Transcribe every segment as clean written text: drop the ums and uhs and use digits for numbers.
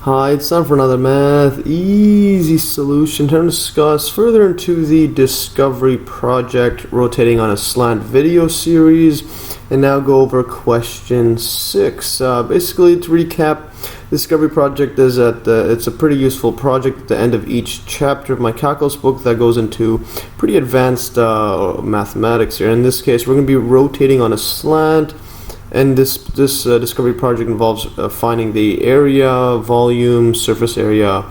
Hi, it's time for another math easy solution. Time to discuss further into the discovery project rotating on a slant video series, and now go over question 6. Basically, to recap, the discovery project is it's a pretty useful project at the end of each chapter of my calculus book that goes into pretty advanced mathematics here. In this case, we're going to be rotating on a slant. And this discovery project involves finding the area, volume, surface area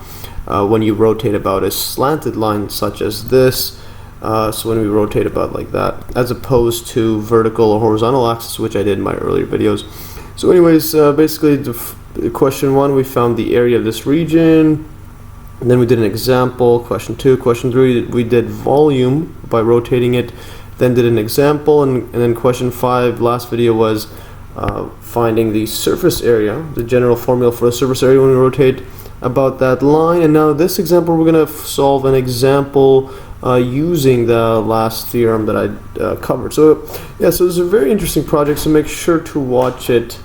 when you rotate about a slanted line such as this. So when we rotate about like that, as opposed to vertical or horizontal axis, which I did in my earlier videos. So anyways, basically question 1, we found the area of this region. And then we did an example. Question 2, question 3, we did volume by rotating it. Then did an example, and then question 5, last video was finding the surface area, the general formula for the surface area when we rotate about that line. And now this example, we're going to solve an example using the last theorem that I covered. So yeah, so it's a very interesting project, so make sure to watch it.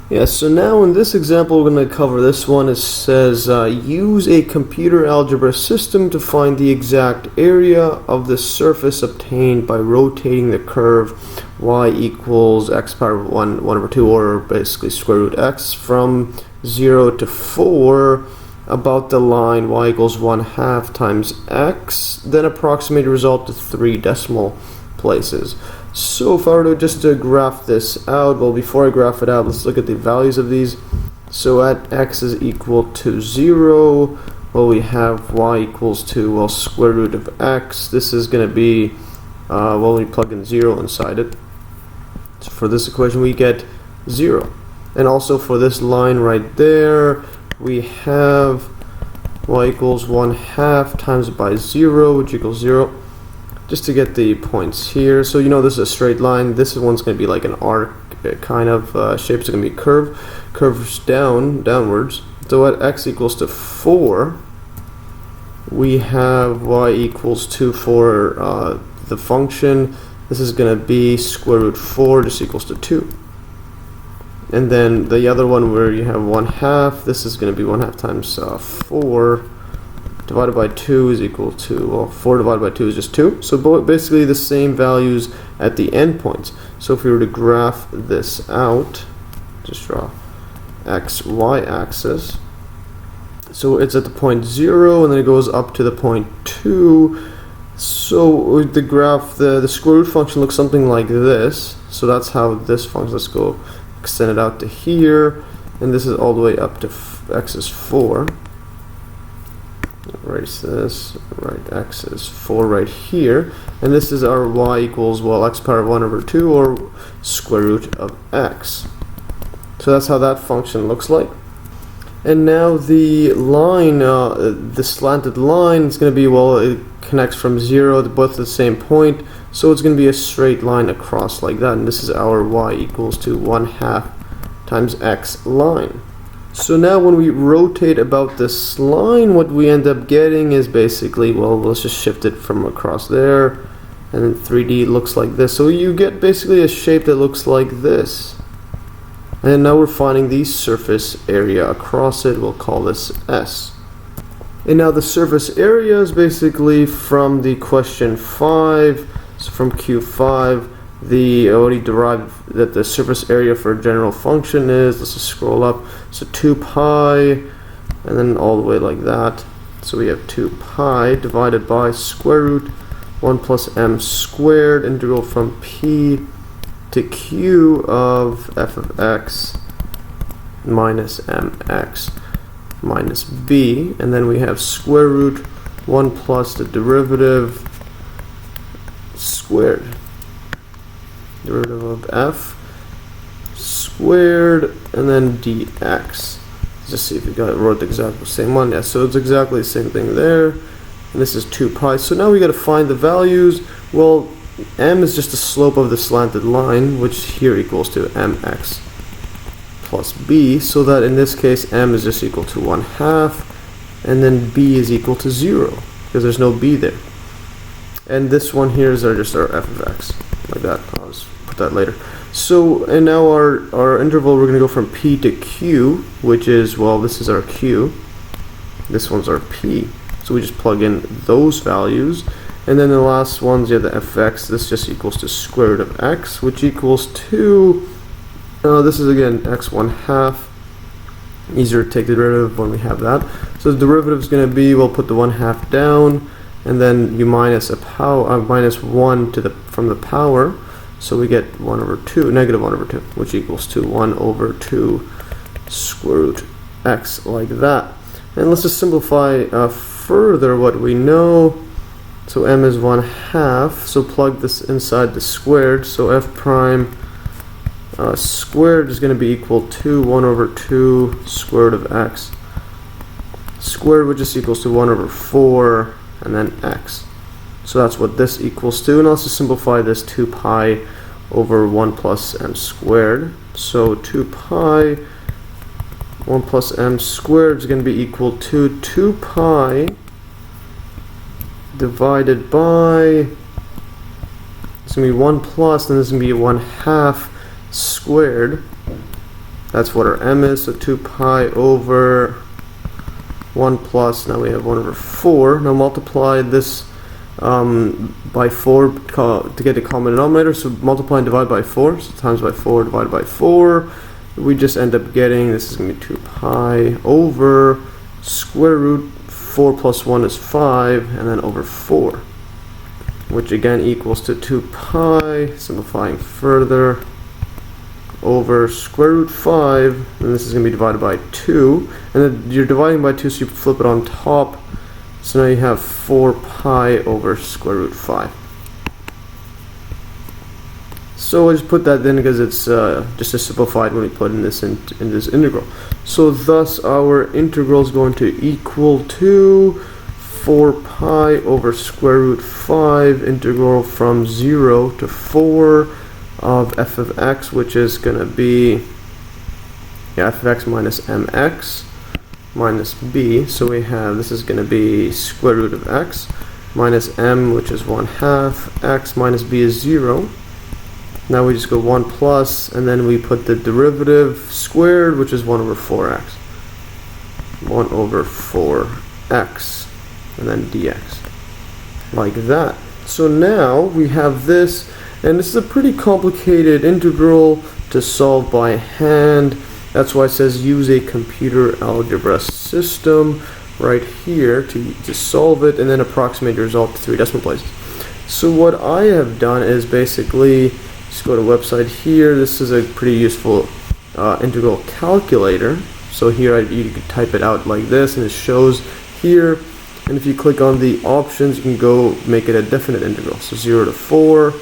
Yeah, so now in this example, we're going to cover this one. It says, use a computer algebra system to find the exact area of the surface obtained by rotating the curve y equals x power 1 over 2, or basically square root x, from 0 to 4 about the line y equals 1/2 times x, then approximate the result to 3 decimal places. So if I were to just graph this out, well, before I graph it out, let's look at the values of these. So at x is equal to 0, well, we have y equals to, well, square root of x. This is going to be, well, we plug in 0 inside it. So for this equation, we get 0. And also for this line right there, we have y equals 1/2 times by 0, which equals 0. Just to get the points here. So you know this is a straight line. This one's going to be like an arc kind of shape. It's going to be curves downwards. So at x equals to 4, we have y equals to, for the function, this is going to be square root 4, just equals to 2. And then the other one where you have 1/2, this is going to be 1/2 times 4 divided by 2 is equal to, well, 4 divided by 2 is just 2. So basically the same values at the endpoints. So if we were to graph this out, just draw x, y axis. So it's at the point 0, and then it goes up to the point 2. So the graph, the square root function looks something like this. So that's how this function, let's go extend it out to here. And this is all the way up to x is 4. Erase this, right, x is 4 right here, and this is our y equals, well, x power 1 over 2, or square root of x. So that's how that function looks like. And now the line, the slanted line is going to be, well, it connects from 0 to both the same point, so it's going to be a straight line across like that, and this is our y equals to 1/2 times x line. So now when we rotate about this line, what we end up getting is basically, well, let's just shift it from across there, and then 3D looks like this. So you get basically a shape that looks like this. And now we're finding the surface area across it. We'll call this S. And now the surface area is basically from the question 5, so from Q5, the already derived that the surface area for a general function is, let's just scroll up, so 2 pi, and then all the way like that. So we have 2 pi divided by square root 1 plus m squared, integral from p to q of f of x minus mx minus b, and then we have square root 1 plus the derivative squared, derivative of f squared, and then dx. Let's just see if we wrote the exact same one. Yeah, so it's exactly the same thing there, and this is 2 pi. So now we got to find the values. Well, m is just the slope of the slanted line, which here equals to mx plus b, so that in this case m is just equal to 1/2, and then b is equal to 0 because there's no b there. And this one here is just our f of x, like that. I'll just put that later. So, and now our interval, we're going to go from P to Q, which is, well, this is our Q. This one's our P. So we just plug in those values. And then the last ones, yeah, the fx, this just equals to square root of x, which equals to, this is again x1/2. Easier to take the derivative when we have that. So the derivative is going to be, we'll put the 1/2 down, and then you minus a power, minus 1 to the from the power. So we get 1 over 2, negative 1 over 2, which equals to 1 over 2 square root x, like that. And let's just simplify further what we know. So m is 1/2, so plug this inside the squared, so f prime squared is going to be equal to 1 over 2 square root of x squared, which just equals to 1 over 4, and then x. So that's what this equals to, and I'll just simplify this 2 pi over 1 plus m squared. So 2 pi 1 plus m squared is going to be equal to 2 pi divided by, it's going to be 1 plus, and this is going to be 1/2 squared. That's what our m is, so 2 pi over 1 plus, now we have 1 over 4. Now multiply this by 4 to get the common denominator, so multiply and divide by 4, so times by 4 divided by 4. We just end up getting, this is going to be 2 pi over square root 4 plus 1 is 5, and then over 4, which again equals to 2 pi, simplifying further, over square root 5, and this is going to be divided by 2, and then you're dividing by 2, so you flip it on top, so now you have 4 pi over square root 5. So I just put that in because it's just a simplified when we put in this this integral. So thus our integral is going to equal to 4 pi over square root 5 integral from 0 to 4 of f of x, which is going to be f of x minus mx minus b. So we have, this is going to be square root of x minus m, which is 1/2, x minus b is 0. Now we just go 1 plus, and then we put the derivative squared, which is 1 over 4x. 1 over 4x, and then dx. Like that. So now we have this, and this is a pretty complicated integral to solve by hand. That's why it says use a computer algebra system right here to solve it, and then approximate your result to 3 decimal places. So what I have done is basically just go to website here. This is a pretty useful integral calculator. So here you can type it out like this, and it shows here. And if you click on the options, you can go make it a definite integral. So 0 to 4.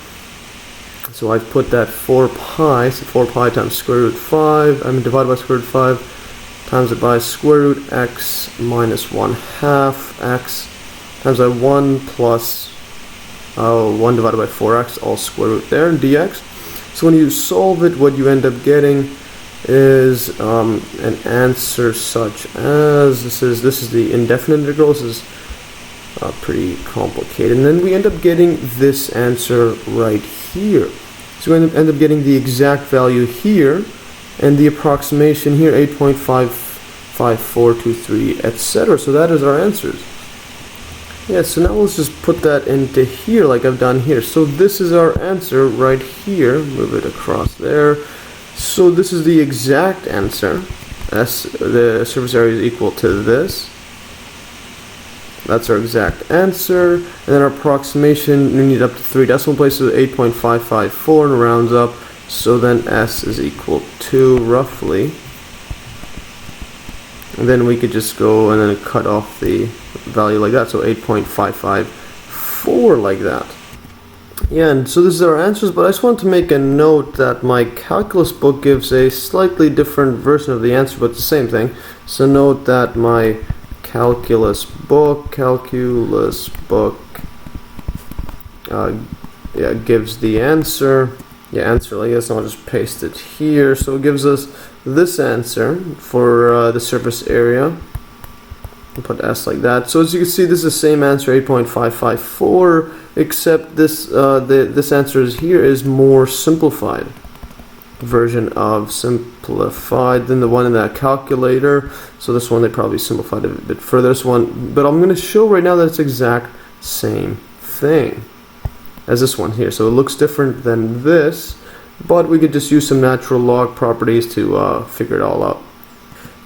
So I've put that 4 pi, so 4 pi times square root 5, divided by square root 5, times it by square root x minus 1/2 x, times by 1 plus 1 divided by 4x, all square root there, and dx. So when you solve it, what you end up getting is an answer such as, this is the indefinite integral. This is pretty complicated, and then we end up getting this answer right here. So we end up getting the exact value here, and the approximation here, 8.55423, etc. So that is our answers. Yeah, so now let's just put that into here like I've done here. So this is our answer right here. Move it across there. So this is the exact answer. The surface area is equal to this. That's our exact answer. And then our approximation, we need up to 3 decimal places, 8.554, and rounds up. So then S is equal to, roughly. And then we could just go and then cut off the value like that. So 8.554 like that. Yeah, and so this is our answers, but I just want to make a note that my calculus book gives a slightly different version of the answer, but it's the same thing. So note that my calculus book gives the answer. Answer like this, and I'll just paste it here. So it gives us this answer for the surface area. I'll put S like that. So as you can see, this is the same answer, 8.554, except this this answer is here is more simplified. version of simplified than the one in that calculator. So this one they probably simplified it a bit further. This one, but I'm going to show right now that it's exact same thing as this one here. So it looks different than this, but we could just use some natural log properties to figure it all out.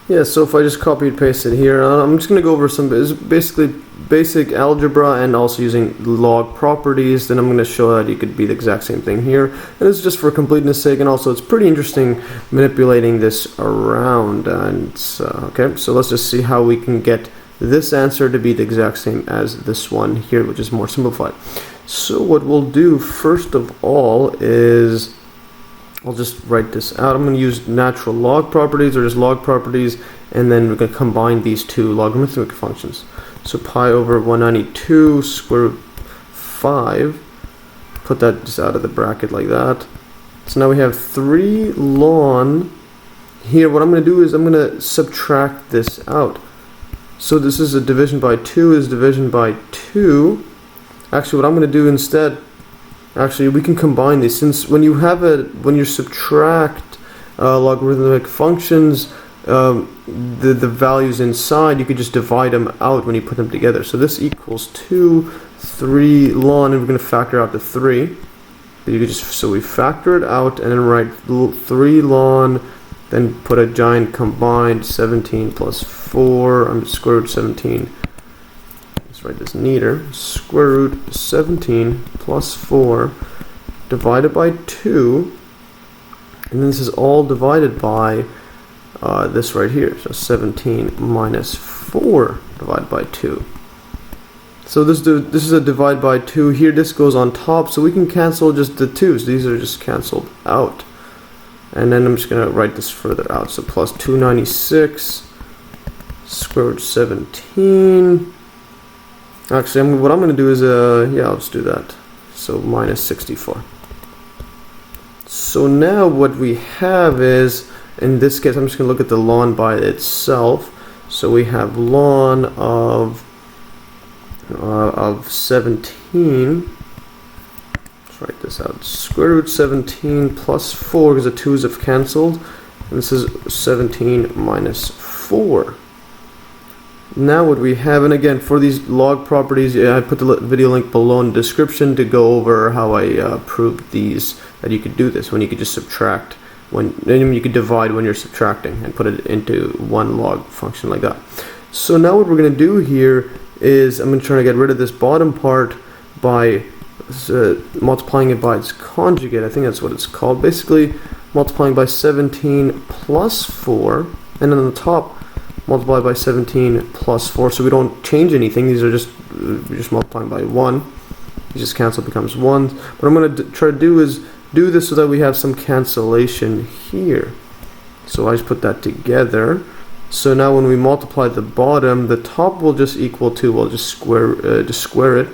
Yeah, so if I just copy and paste it here, I'm just going to go over some basically basic algebra and also using log properties. Then I'm going to show that you could be the exact same thing here. And it's just for completeness sake, and also it's pretty interesting manipulating this around. And okay, so let's just see how we can get this answer to be the exact same as this one here, which is more simplified. So what we'll do first of all is I'll just write this out. I'm going to use natural log properties or just log properties, and then we're going to combine these two logarithmic functions. So pi over 192 square root 5, put that just out of the bracket like that. So now we have 3 ln. Here what I'm going to do is I'm going to subtract this out. So this is a division by 2 is division by 2. Actually what I'm going to do instead, actually we can combine these, since when you subtract logarithmic functions, the values inside, you could just divide them out when you put them together. So this equals 3 ln, and we're going to factor out the 3. But you could just, so we factor it out and then write 3 ln, then put a giant combined 17 plus 4, square root 17. Let's write this neater. Square root 17 plus 4 divided by 2, and this is all divided by this right here. So 17 minus 4 divided by 2. So this is a divide by 2 here. This goes on top, so we can cancel just the 2's. These are just canceled out. And then I'm just going to write this further out. So plus 296 square root 17. Actually, what I'm going to do is, yeah, let's do that. So minus 64. So now what we have is, in this case, I'm just going to look at the ln by itself. So we have ln of 17. Let's write this out. Square root 17 plus 4, because the 2's have cancelled. And this is 17 minus 4. Now what we have, and again for these log properties, I put the video link below in the description to go over how I proved these, that you could do this when you could just subtract, then you could divide when you're subtracting and put it into one log function like that. So now what we're going to do here is I'm going to try to get rid of this bottom part by multiplying it by its conjugate. I think that's what it's called. Basically multiplying by 17 plus 4, and then on the top multiply by 17 plus 4, so we don't change anything. These are just we're just multiplying by 1. You just cancel, becomes 1. What I'm going to try to do is do this so that we have some cancellation here. So I just put that together. So now when we multiply the bottom, the top will just equal to, we'll just square it.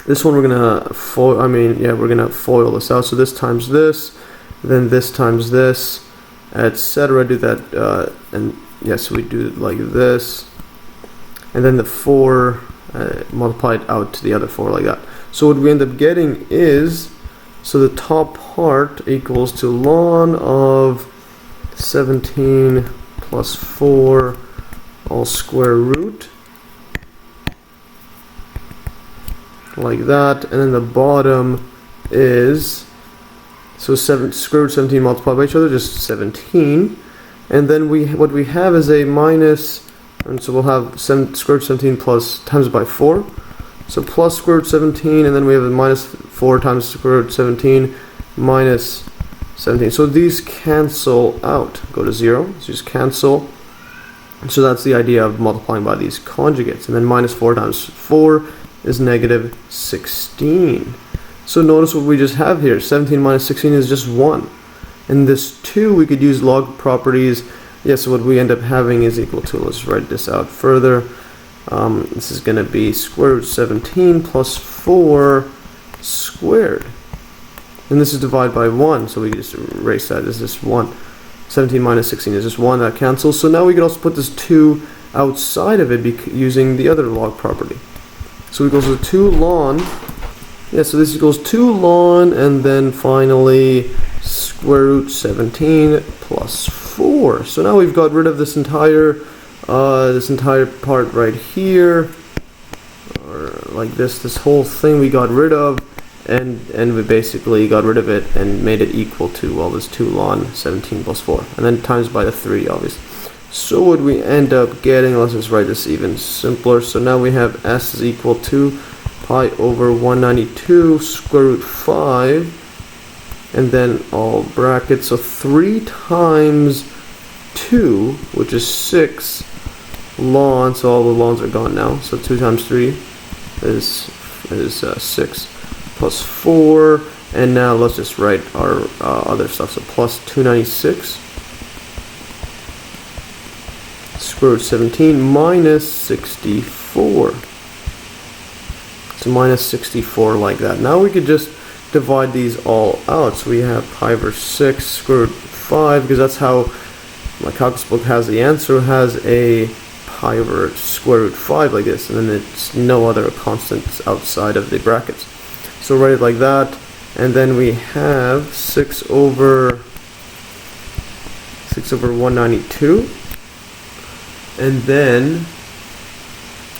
This one we're gonna foil. We're gonna FOIL this out. So this times this, then this times this, etc. Do that, and yes, we do it like this, and then the 4 multiplied out to the other 4 like that. So what we end up getting is, so the top part equals to ln of 17 plus 4 all square root, like that, and then the bottom is, so square root 17 multiplied by each other, just 17. And then what we have is a minus, and so we'll have square root 17 plus times by 4. So plus square root 17, and then we have a minus 4 times square root 17 minus 17. So these cancel out, go to 0, so just cancel. So that's the idea of multiplying by these conjugates. And then minus 4 times 4 is negative 16. So notice what we just have here. 17 minus 16 is just 1. And this 2, we could use log properties. Yeah, so what we end up having is equal to, let's write this out further. This is going to be square root 17 plus 4 squared. And this is divided by 1, so we can just erase that. This is just 1. 17 minus 16 is just 1, that cancels. So now we can also put this 2 outside of it using the other log property. So it equals to 2 ln. Yeah, so this equals 2 ln, and then finally square root 17 plus 4. So now we've got rid of this entire part right here, or like this whole thing we got rid of, and we basically got rid of it and made it equal to, well, this 2 ln 17 plus 4, and then times by the 3, obviously. So what we end up getting, let's just write this even simpler. So now we have s is equal to pi over 192 square root 5, and then all brackets, so 3 times 2, which is 6 ln, so all the lns are gone now, so 2 times 3 is 6 plus 4, and now let's just write our other stuff, so plus 296 square root 17 minus 64. So minus 64 like that. Now we could just divide these all out. So we have pi over 6 square root 5, because that's how my calculus book has the answer, has a pi over square root 5 like this, and then it's no other constants outside of the brackets. So write it like that, and then we have 6 over 192, and then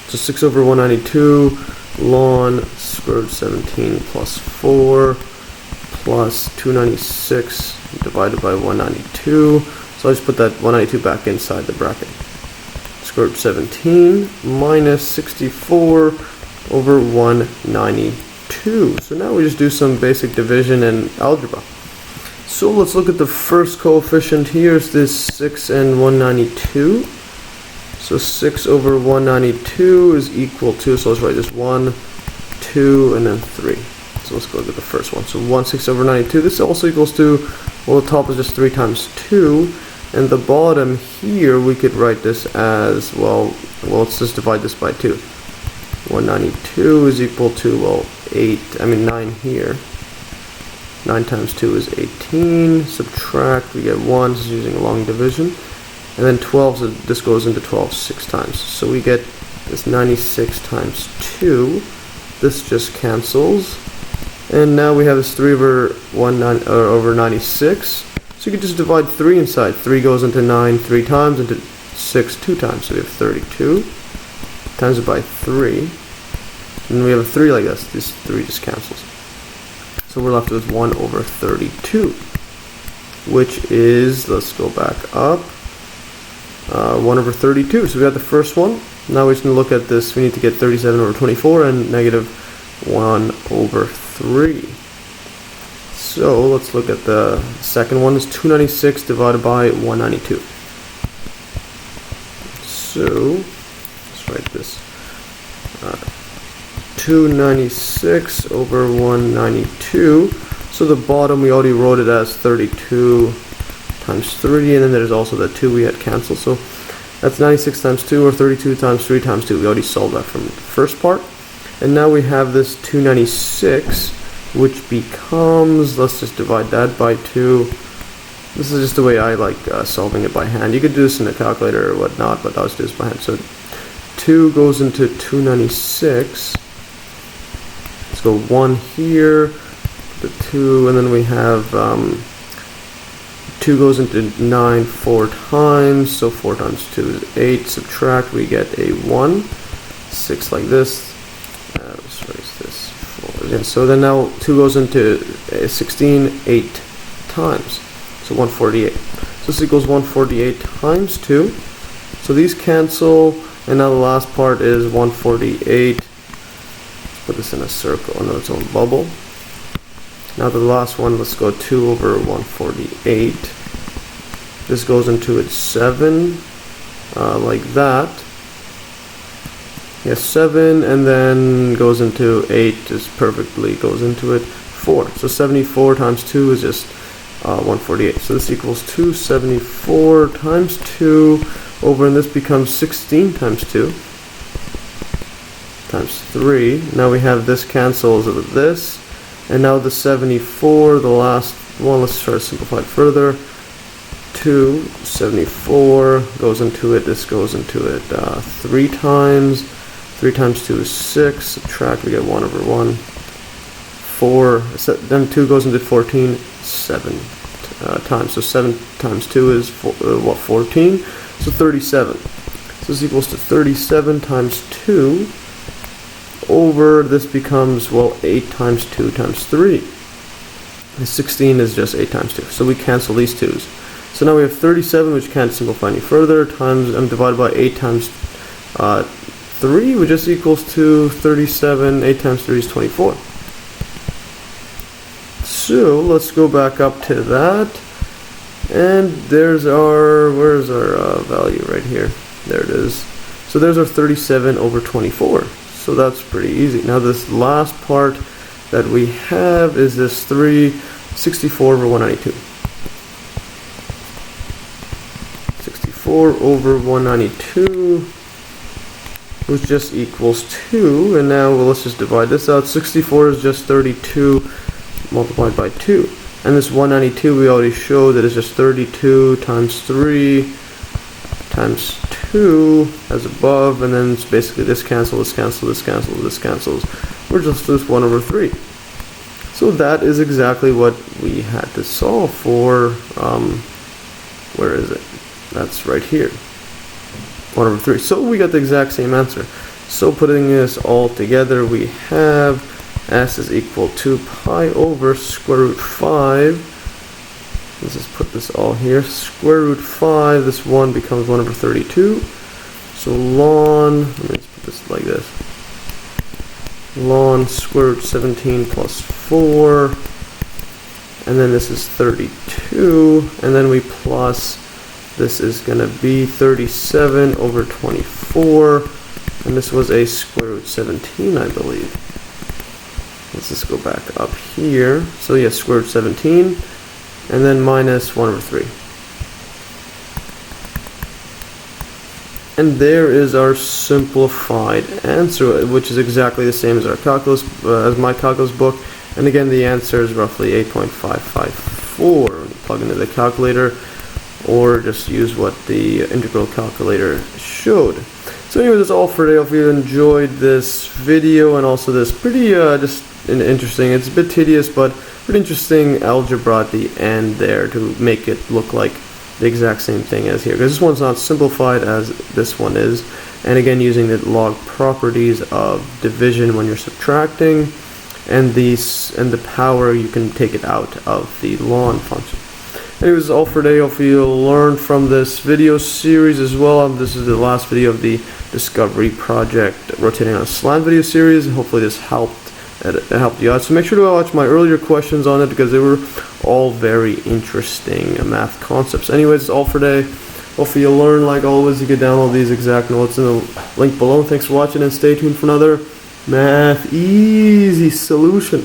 so 6 over 192 ln square root 17 plus 4 plus 296 divided by 192. So I just put that 192 back inside the bracket. Square root 17 minus 64 over 192. So now we just do some basic division and algebra. So let's look at the first coefficient here. Is this 6 and 192. So 6 over 192 is equal to, so let's write this 1, 2, and then 3. So let's go look at the first one. So 1 6 over 92, this also equals to, well, the top is just 3 times 2, and the bottom here we could write this as, well let's just divide this by 2. 192 is equal to, well, 9 here. 9 times 2 is 18, subtract, we get 1, this is using a long division. And then 12, so this goes into 12 6 times. So we get this 96 times 2. This just cancels. And now we have this 3 over 96. So you can just divide 3 inside. 3 goes into 9 3 times, into 6 2 times. So we have 32. Times it by 3. And we have a 3 like this. This 3 just cancels. So we're left with 1 over 32. Which is, let's go back up. 1 over 32. So we got the first one. Now we're just going to look at this. We need to get 37 over 24 and negative 1 over 3. So let's look at the second one. Is 296 divided by 192. So let's write this. 296 over 192. So the bottom we already wrote it as 32 times 3, and then there's also the 2 we had canceled. So that's 96 times 2, or 32 times 3 times 2. We already solved that from the first part. And now we have this 296, which becomes, let's just divide that by 2. This is just the way I like solving it by hand. You could do this in a calculator or whatnot, but I'll just do this by hand. So 2 goes into 296. Let's go 1 here, the 2, and then we have 2 goes into 9 4 times, so 4 times 2 is 8. Subtract, we get a 1. 6 like this. Let's raise this 4 again. So then now 2 goes into 16 8 times, so 148. So this equals 148 times 2. So these cancel, and now the last part is 148. Let's put this in a circle, under its own bubble. Now the last one, let's go 2 over 148. This goes into it 7, like that. Yes, 7, and then goes into 8, just perfectly goes into it 4. So 74 times 2 is just 148. So this equals 274 times 2 over, and this becomes 16 times 2 times 3. Now we have this cancels with this. And now the 74, the last one, let's try to simplify it further. 274 goes into it, this goes into it 3 times. 3 times 2 is 6, subtract, we get 1 over 1. 4, then 2 goes into 14, 7. times. So 7 times 2 is 14? So 37. So this equals to 37 times 2 over, this becomes, well, 8 times 2 times 3. And 16 is just 8 times 2. So we cancel these 2's. So now we have 37, which can't simplify any further, times, divided by 8 times 3, which just equals to 37. 8 times 3 is 24. So let's go back up to that. And there's our, where's our value right here? There it is. So there's our 37 over 24. So that's pretty easy. Now this last part that we have is this 64 over 192. 64 over 192, which just equals 2. And now, well, let's just divide this out. 64 is just 32 multiplied by 2. And this 192 we already showed that is just 32 times 3 times 2 as above, and then it's basically this cancels, this cancels, this cancels, this cancels. We're just this 1 over 3. So that is exactly what we had to solve for. Where is it? That's right here. 1 over 3. So we got the exact same answer. So putting this all together, we have s is equal to pi over square root 5. Let's just put this all here. Square root 5, this 1 becomes 1 over 32. So ln, let me just put this like this. Ln square root 17 plus 4. And then this is 32. And then we plus, this is going to be 37 over 24. And this was a square root 17, I believe. Let's just go back up here. So yes, square root 17. And then minus 1 over 3. And there is our simplified answer, which is exactly the same as our calculus, as my calculus book. And again, the answer is roughly 8.554. Plug into the calculator, or just use what the integral calculator showed. So anyway, that's all for today. If you enjoyed this video and also this pretty just interesting, it's a bit tedious, but pretty interesting algebra at the end there to make it look like the exact same thing as here, because this one's not simplified as this one is. And again, using the log properties of division when you're subtracting, and the power, you can take it out of the ln function. Anyways, all for today. Hopefully you'll learn from this video series as well. This is the last video of the Discovery project rotating on a slant video series. Hopefully this helped you out. So make sure to watch my earlier questions on it, because they were all very interesting math concepts. Anyways, all for today. Hopefully you'll learn. Like always, you can download these exact notes in the link below. Thanks for watching, and stay tuned for another Math Easy solution.